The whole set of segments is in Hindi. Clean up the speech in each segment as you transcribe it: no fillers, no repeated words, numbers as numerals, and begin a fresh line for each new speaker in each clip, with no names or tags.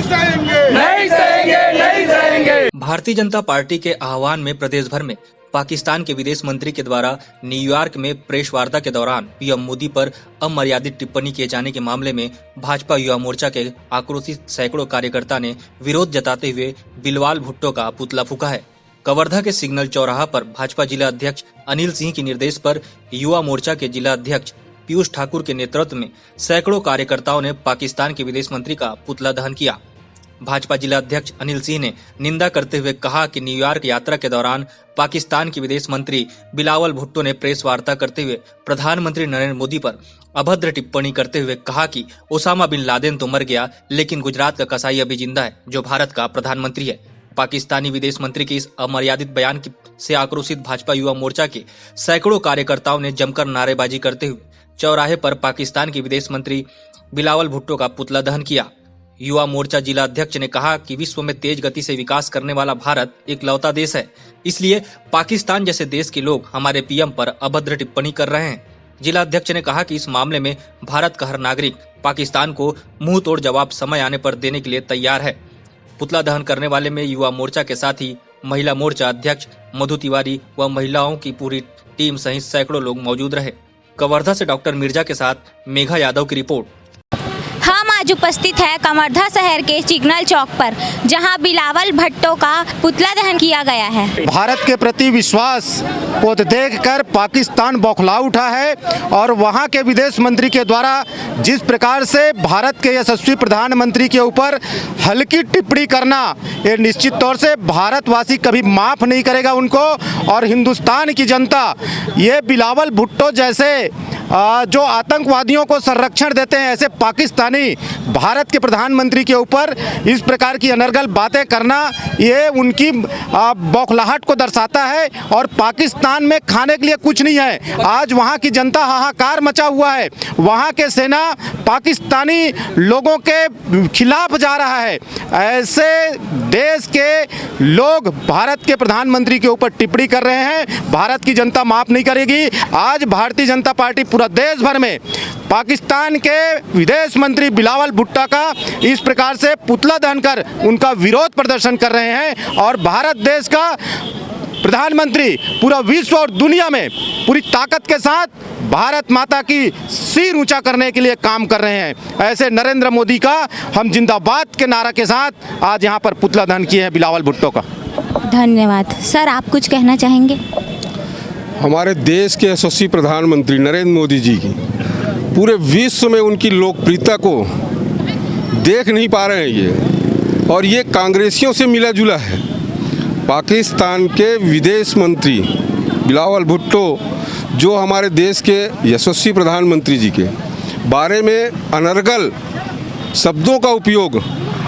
नहीं सहेंगे।
भारतीय जनता पार्टी के आह्वान में प्रदेश भर में पाकिस्तान के विदेश मंत्री के द्वारा न्यूयॉर्क में प्रेस वार्ता के दौरान पीएम मोदी पर अमर्यादित टिप्पणी किए जाने के मामले में भाजपा युवा मोर्चा के आक्रोशित सैकड़ों कार्यकर्ता ने विरोध जताते हुए बिलवाल भुट्टो का पुतला फूंका है। कवर्धा के सिग्नल चौराहा पर भाजपा जिला अध्यक्ष अनिल सिंह के निर्देश पर युवा मोर्चा के जिला अध्यक्ष पीयूष ठाकुर के नेतृत्व में सैकड़ों कार्यकर्ताओं ने पाकिस्तान के विदेश मंत्री का पुतला दहन किया। भाजपा जिला अध्यक्ष अनिल सिंह ने निंदा करते हुए कहा कि न्यूयॉर्क यात्रा के दौरान पाकिस्तान के विदेश मंत्री बिलावल भुट्टो ने प्रेस वार्ता करते हुए प्रधानमंत्री नरेंद्र मोदी पर अभद्र टिप्पणी करते हुए कहा कि ओसामा बिन लादेन तो मर गया, लेकिन गुजरात का कसाई अभी जिंदा है, जो भारत का प्रधानमंत्री है। पाकिस्तानी विदेश मंत्री के इस अमर्यादित बयान से आक्रोशित भाजपा युवा मोर्चा के सैकड़ों कार्यकर्ताओं ने जमकर नारेबाजी करते हुए चौराहे पर पाकिस्तान के विदेश मंत्री बिलावल भुट्टो का पुतला दहन किया। युवा मोर्चा जिला अध्यक्ष ने कहा कि विश्व में तेज गति से विकास करने वाला भारत इकलौता देश है, इसलिए पाकिस्तान जैसे देश के लोग हमारे पीएम पर अभद्र टिप्पणी कर रहे हैं। जिला अध्यक्ष ने कहा कि इस मामले में भारत का हर नागरिक पाकिस्तान को मुंह तोड़ जवाब समय आने पर देने के लिए तैयार है। पुतला दहन करने वाले में युवा मोर्चा के साथ ही महिला मोर्चा अध्यक्ष मधु तिवारी व महिलाओं की पूरी टीम सहित सैकड़ों लोग मौजूद रहे। कवर्धा से डॉक्टर मिर्जा के साथ मेघा यादव की रिपोर्ट।
हम आज उपस्थित है कवर्धा शहर के सिग्नल चौक पर, जहां बिलावल भुट्टो का पुतला दहन किया गया है।
भारत के प्रति विश्वास को देखकर पाकिस्तान बौखला उठा है और वहां के विदेश मंत्री के द्वारा जिस प्रकार से भारत के यशस्वी प्रधानमंत्री के ऊपर हल्की टिप्पणी करना, ये निश्चित तौर से भारतवासी कभी माफ नहीं करेगा उनको। और हिंदुस्तान की जनता ये बिलावल भुट्टो जैसे जो आतंकवादियों को संरक्षण देते हैं, ऐसे पाकिस्तानी भारत के प्रधानमंत्री के ऊपर इस प्रकार की अनर्गल बातें करना, ये उनकी बौखलाहट को दर्शाता है। और पाकिस्तान में खाने के लिए कुछ नहीं है। आज वहाँ की जनता हाहाकार मचा हुआ है, वहाँ के सेना पाकिस्तानी लोगों के खिलाफ जा रहा है। ऐसे देश के लोग भारत के प्रधानमंत्री के ऊपर टिप्पणी कर रहे हैं, भारत की जनता माफ नहीं करेगी। आज भारतीय जनता पार्टी पूरा देश भर में पाकिस्तान के विदेश मंत्री बिलावल भुट्टो का इस प्रकार से पुतला दहन कर उनका विरोध प्रदर्शन कर रहे हैं। और भारत देश का प्रधानमंत्री पूरा विश्व और दुनिया में पूरी ताकत के साथ भारत माता की सिर ऊंचा करने के लिए काम कर रहे हैं। ऐसे नरेंद्र मोदी का हम जिंदाबाद के नारा के साथ आज यहाँ पर पुतला दहन किए हैं बिलावल भुट्टो का।
धन्यवाद। सर, आप कुछ कहना चाहेंगे?
हमारे देश के यशस्वी प्रधानमंत्री नरेंद्र मोदी जी की पूरे विश्व में उनकी लोकप्रियता को देख नहीं पा रहे हैं ये, और ये कांग्रेसियों से मिला जुला है। पाकिस्तान के विदेश मंत्री बिलावल भुट्टो जो हमारे देश के यशस्वी प्रधानमंत्री जी के बारे में अनर्गल शब्दों का उपयोग,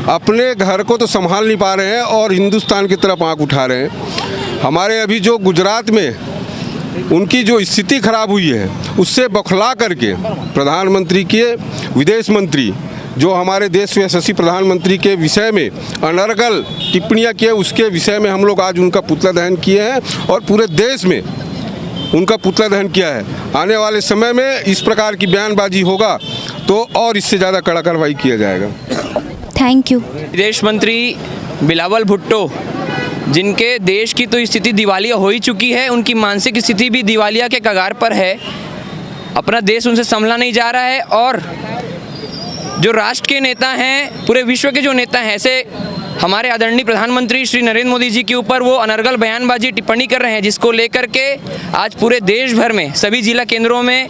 अपने घर को तो संभाल नहीं पा रहे हैं और हिंदुस्तान की तरफ आंख उठा रहे हैं। हमारे अभी जो गुजरात में उनकी जो स्थिति खराब हुई है, उससे बौखला करके प्रधानमंत्री के विदेश मंत्री जो हमारे देश के यशस्वी प्रधानमंत्री के विषय में अनर्गल टिप्पणियां किए, उसके विषय में हम लोग आज उनका पुतला दहन किए हैं और पूरे देश में उनका पुतला दहन किया है। आने वाले समय में इस प्रकार की बयानबाजी होगा तो और इससे ज़्यादा कड़ा कार्रवाई किया जाएगा।
Thank you.
विदेश मंत्री बिलावल भुट्टो, जिनके देश की तो स्थिति दिवालिया हो ही चुकी है, उनकी मानसिक स्थिति भी दिवालिया के कगार पर है। अपना देश उनसे संभला नहीं जा रहा है और जो राष्ट्र के नेता हैं, पूरे विश्व के जो नेता हैं, ऐसे हमारे आदरणीय प्रधानमंत्री श्री नरेंद्र मोदी जी के ऊपर वो अनर्गल बयानबाजी टिप्पणी कर रहे हैं, जिसको लेकर के आज पूरे देश भर में सभी जिला केंद्रों में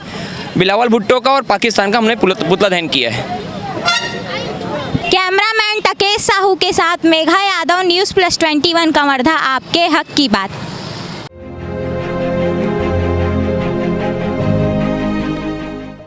बिलावल भुट्टो का और पाकिस्तान का हमने पुतला दहन किया है।
कैमरामैन टकेश साहू के साथ मेघा यादव, न्यूज़ प्लस 21 कवर्धा, आपके हक की बात।